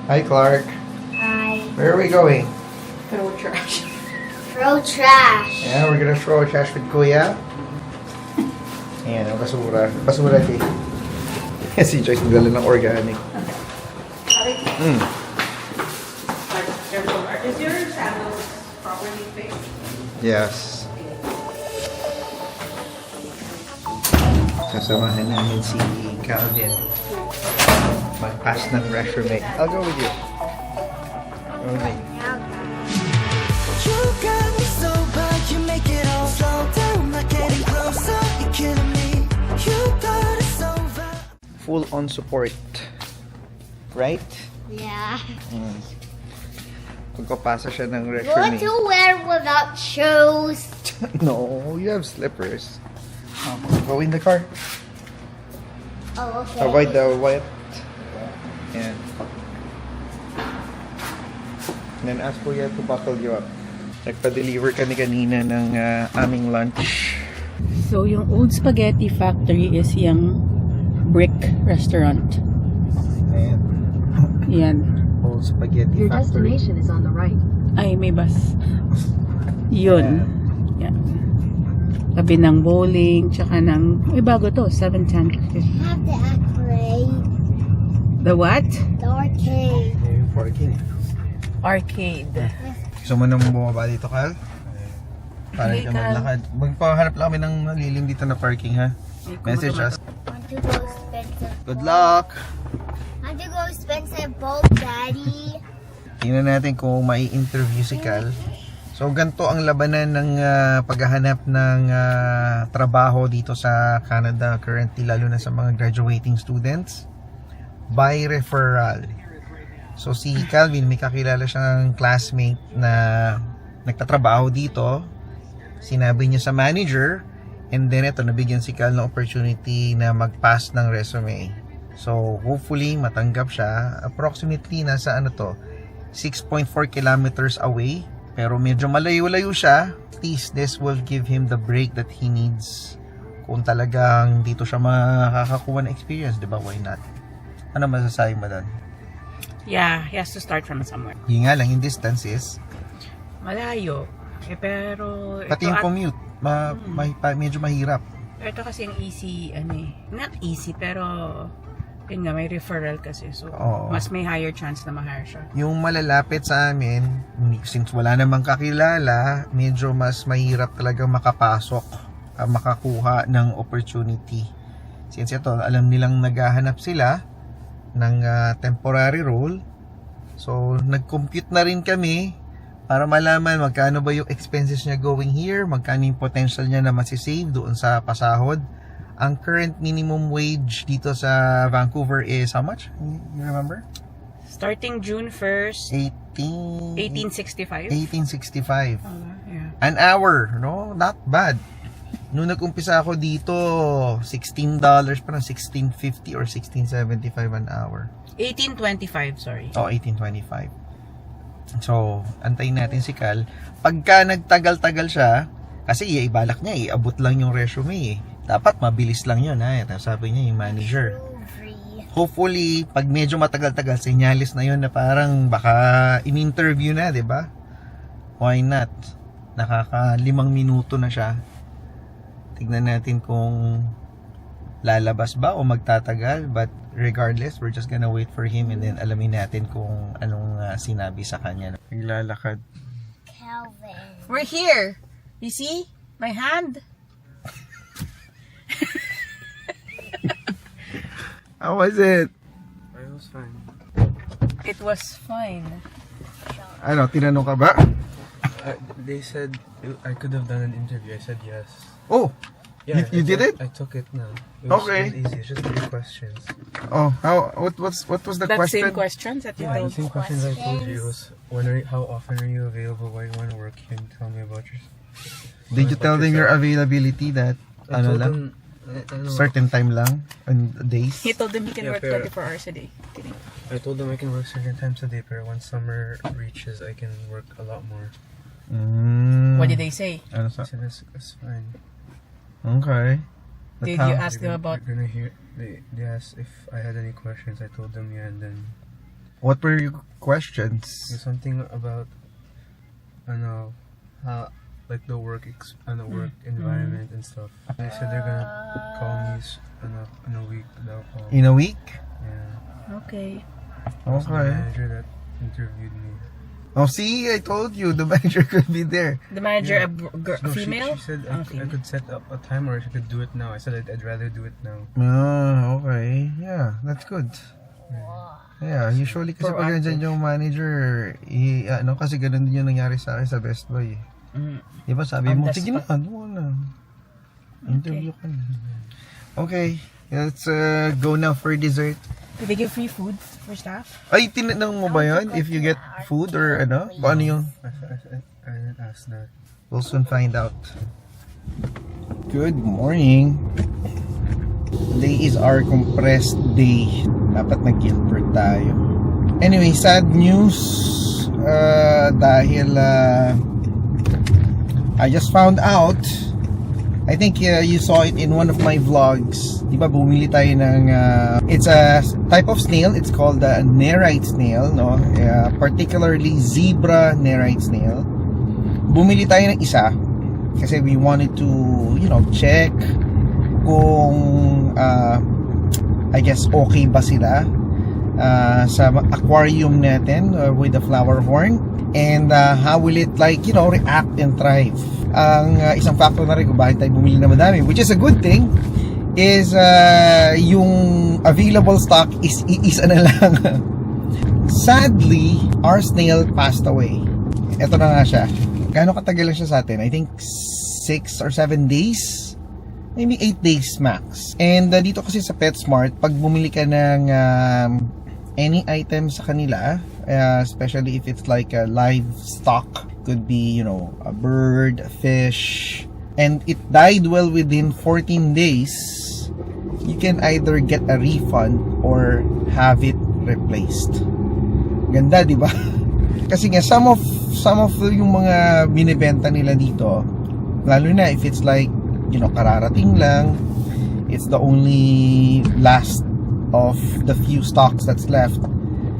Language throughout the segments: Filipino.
Hi, Clark. Hi. Where are we going? Throw trash. Throw trash. Yeah, we're gonna throw trash with Kuya. Ayan, ang basura. Basura din. Si Joyce nagdala ng organic. Mm. Is your channel properly fixed? Yes. Sasamahan namin si Calvin. Mag-pass ng resume. I'll go with you. Go with me. You got me so bad, you make it all slow down, not getting closer, you're killing me. You got it so bad. Full-on support. Right? Yeah. Mm. Pagkapasa siya ng What resume. to wear without shoes? No, you have slippers. Go in the car. Oh, okay. Avoid the wet. And then ask Kuya to buckle you up. Nagpa-deliver kami kanina ng aming lunch. So, yung Old Spaghetti Factory is yung brick restaurant. Ayan. Yan. Old Spaghetti Your Factory. destination is on the right. Ay, may bus. Yun. Yan. Tabi ng bowling, tsaka ng, ay bago to, 710. Have the arcade. The what? The arcade. Yung parking. Arcade. Gusto mo nang bumaba dito, Kal? Para Hey, ka Kal. maglakad. Magpahanap lang kami ng malilim dito na parking, ha? Message us. Want to go Spencer? Good luck! Want to go Spencer Bolt, Daddy? Tingnan natin kung may interview si Cal. So, ganito ang labanan ng paghahanap ng trabaho dito sa Canada currently, lalo na sa mga graduating students. By referral. So, si Calvin, may kakilala siyang classmate na nagtatrabaho dito. Sinabi niya sa manager, and then ito, nabigyan si Cal ng opportunity na mag-pass ng resume. So, hopefully, matanggap siya. Approximately, nasa 6.4 kilometers away. Pero medyo malayo-layo siya. At least, this will give him the break that he needs. Kung talagang dito siya makakakuha ng experience, di ba? Why not? Ano masasabi mo doon? Yeah, he has to start from somewhere. Yung nga lang, yung distance is, Malayo. Eh, pero... pati yung commute, medyo mahirap. Ito kasi yung easy, not easy, pero yun nga, may referral kasi. So, Oo. mas may higher chance na ma-hire siya. Yung malalapit sa amin, since wala namang kakilala, medyo mas mahirap talaga makapasok, makakuha ng opportunity. Since ito, alam nilang naghahanap sila ng temporary role. So, nag-compute na rin kami para malaman magkano ba yung expenses niya going here, magkano yung potential niya na masisave doon sa pasahod. Ang current minimum wage dito sa Vancouver is how much? You remember? Starting June 1st, 1865. 1865. Yeah. An hour, no? Not bad. Noong nag-umpisa ako dito, $16, parang $16.50 or $16.75 an hour. 1825, sorry. Oh, $18.25. So, antayin natin si Cal. Pagka nagtagal-tagal siya, kasi ibalak niya, iabot lang yung resume eh. Dapat mabilis lang yun, ha? Sabi niya yung manager. Hopefully, pag medyo matagal-tagal, senyalis na yun na parang baka in-interview na, di ba? Why not? Nakaka 5 minuto na siya. Tignan natin kung lalabas ba o magtatagal. But regardless, we're just gonna wait for him and then alamin natin kung anong sinabi sa kanya. Naglalakad. Calvin. We're here. You see? My hand. How was it? It was fine. It was fine. Ano, tinanong ka ba? They said I could have done an interview. I said yes. Oh, you did it? I took it now. It was, Okay. It was easy. It's just 3 questions. Oh, what was the That question? same questions that you The told. same questions I told you was how often are you available? Why you want to work? Can you tell me about yourself? Did you tell them your availability that I ano told lang? them, I don't know. Certain time lang on days? He told them he can Yeah, work pero- 24 hours a day. Kidding. I told them I can work certain times a day, but once summer reaches, I can work a lot more. What did they say? Ano I sa? said that's fine. Okay. But Did how- you ask them about? They're gonna hear. They asked if I had any questions. I told them yeah, and then What were your questions? There's something about, how, like the work, work environment and stuff. They said they're gonna call me in a week. They'll call. In a week? Yeah. Okay. It was the Okay. manager that interviewed me. Oh, see, I told you, the manager could be there. The manager, Yeah. a female? She said Ah, I female. could set up a time or she could do it now. I said I'd rather do it now. Ah, okay. Yeah, that's good. Yeah, usually kasi pag Proactive. nandyan yung manager, kasi ganun din yung nangyari sa akin sa Best Buy. Mm. Di ba sabi On mo, the sige na, spot. doon na. Interview ka na. Okay, let's go now for dessert. Do they give free food for staff? Ay, tinanong mo ba yun? If you get food or ano? Paano yung? I didn't ask that. We'll soon find out. Good morning. Today is our compressed day. Dapat nag-Gilbert tayo. Anyway, sad news. Dahil I just found out, I think you saw it in one of my vlogs. Di ba bumili tayo ng it's a type of snail. It's called the nerite snail, no? Particularly zebra nerite snail. Bumili tayo ng isa kasi we wanted to, check kung I guess okay ba sila sa aquarium natin with the flower horn, and how will it react and thrive. Ang isang factor na rin kung bakit tayo bumili na madami, which is a good thing, is yung available stock is iisa na lang. Sadly, our snail passed away. Ito na nga siya. Gaano katagal lang siya sa atin? I think 6 or 7 days, maybe 8 days max. And dito kasi sa PetSmart, pag bumili ka ng any item sa kanila, especially if it's like a livestock, could be, a bird, a fish, and it died well within 14 days, you can either get a refund or have it replaced. Ganda, di ba? Kasi nga, some of yung mga binibenta nila dito, lalo na if it's like, kararating lang, it's the only last of the few stocks that's left.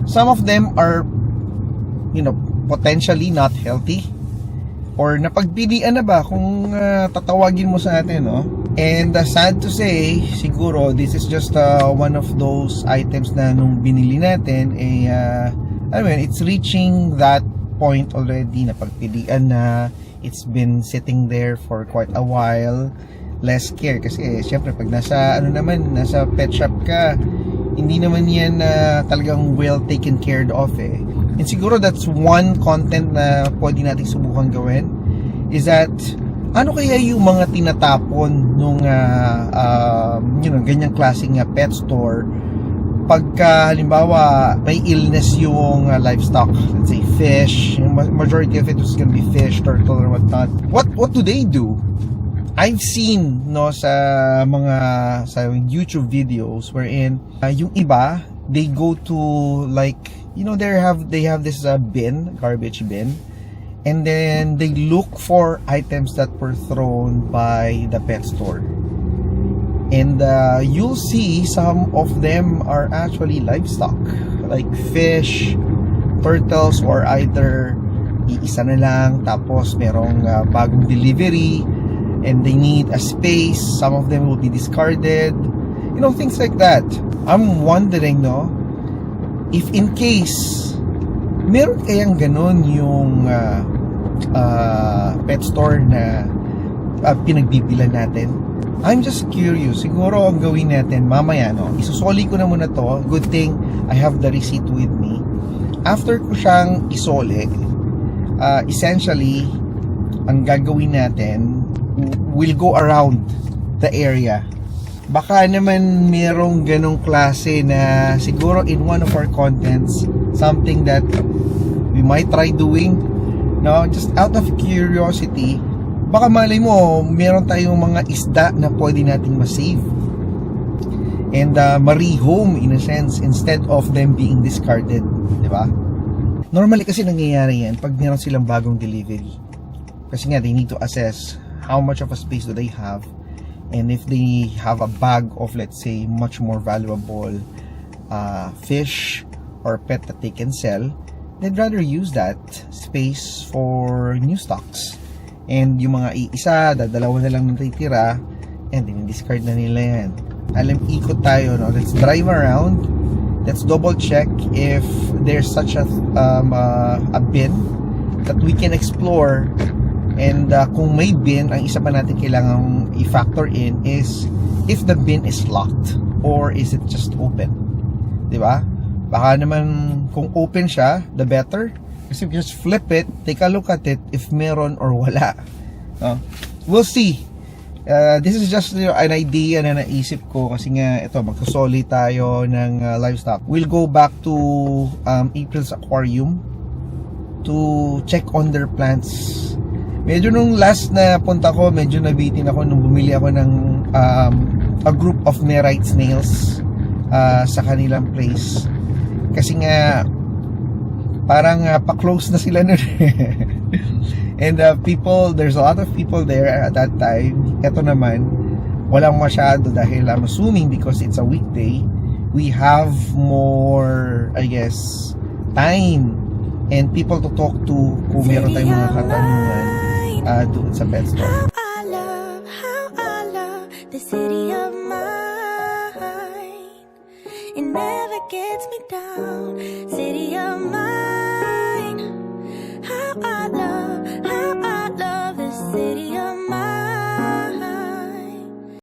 Some of them are, potentially not healthy, or napagpilian na ba kung tatawagin mo sa atin, no? And sad to say, siguro this is just one of those items na nung binili natin, it's reaching that point already na pagpilian na. It's been sitting there for quite a while. Less care kasi syempre pag nasa pet shop ka, hindi naman yan talagang well taken care of eh. And siguro that's one content na pwede natin subukan gawin, is that ano kaya yung mga tinatapon nung ganyang klaseng pet store pagka halimbawa may illness yung livestock, let's say fish, majority of it is gonna be fish, turtle or whatnot. What do they do? I've seen sa YouTube videos wherein yung iba, they go to they have this garbage bin, and then they look for items that were thrown by the pet store. And you'll see some of them are actually livestock, like fish, turtles, or either iisa na lang tapos merong bagong delivery and they need a space. Some of them will be discarded, things like that. I'm wondering, if in case meron kayang ganun yung pet store na pinagbibilan natin. I'm just curious. Siguro ang gawin natin mamaya, isusoli ko na muna to. Good thing I have the receipt with me. After ko siyang isoli, essentially ang gagawin natin, we'll go around the area. Baka naman merong ganong klase na siguro in one of our contents, something that we might try doing, just out of curiosity. Baka malay mo, meron tayong mga isda na pwede nating ma-save and ma-rehome in a sense instead of them being discarded, di ba? Normally kasi nangyayari yan pag meron silang bagong delivery. Kasi nga, they need to assess how much of a space do they have, and if they have a bag of, let's say, much more valuable fish or pet that they can sell, they'd rather use that space for new stocks. And yung mga iisa, dadalawa na lang natitira, and din-discard na nila yan. Ikot tayo, no? Let's drive around. Let's double check if there's such a bin that we can explore. And kung may bin, ang isa pa natin kailangang i-factor in is if the bin is locked or is it just open. Diba? Baka naman kung open siya, the better. Kasi just flip it, take a look at it if meron or wala. No? We'll see. This is just an idea na naisip ko kasi nga ito, magsusoli tayo ng livestock. We'll go back to April's aquarium to check on their plants. Medyo nung last na punta ko, medyo nabitin ako nung bumili ako ng a group of nerite snails sa kanilang place. Kasi nga parang pa-close na sila nun. And there's a lot of people there at that time. Ito naman, walang masyado dahil I'm assuming because it's a weekday, we have more, I guess, time and people to talk to kung meron tayong mga katanungan doon sa pet store. How I love the city of mine. It never gets me down, city of mine. How I love the city of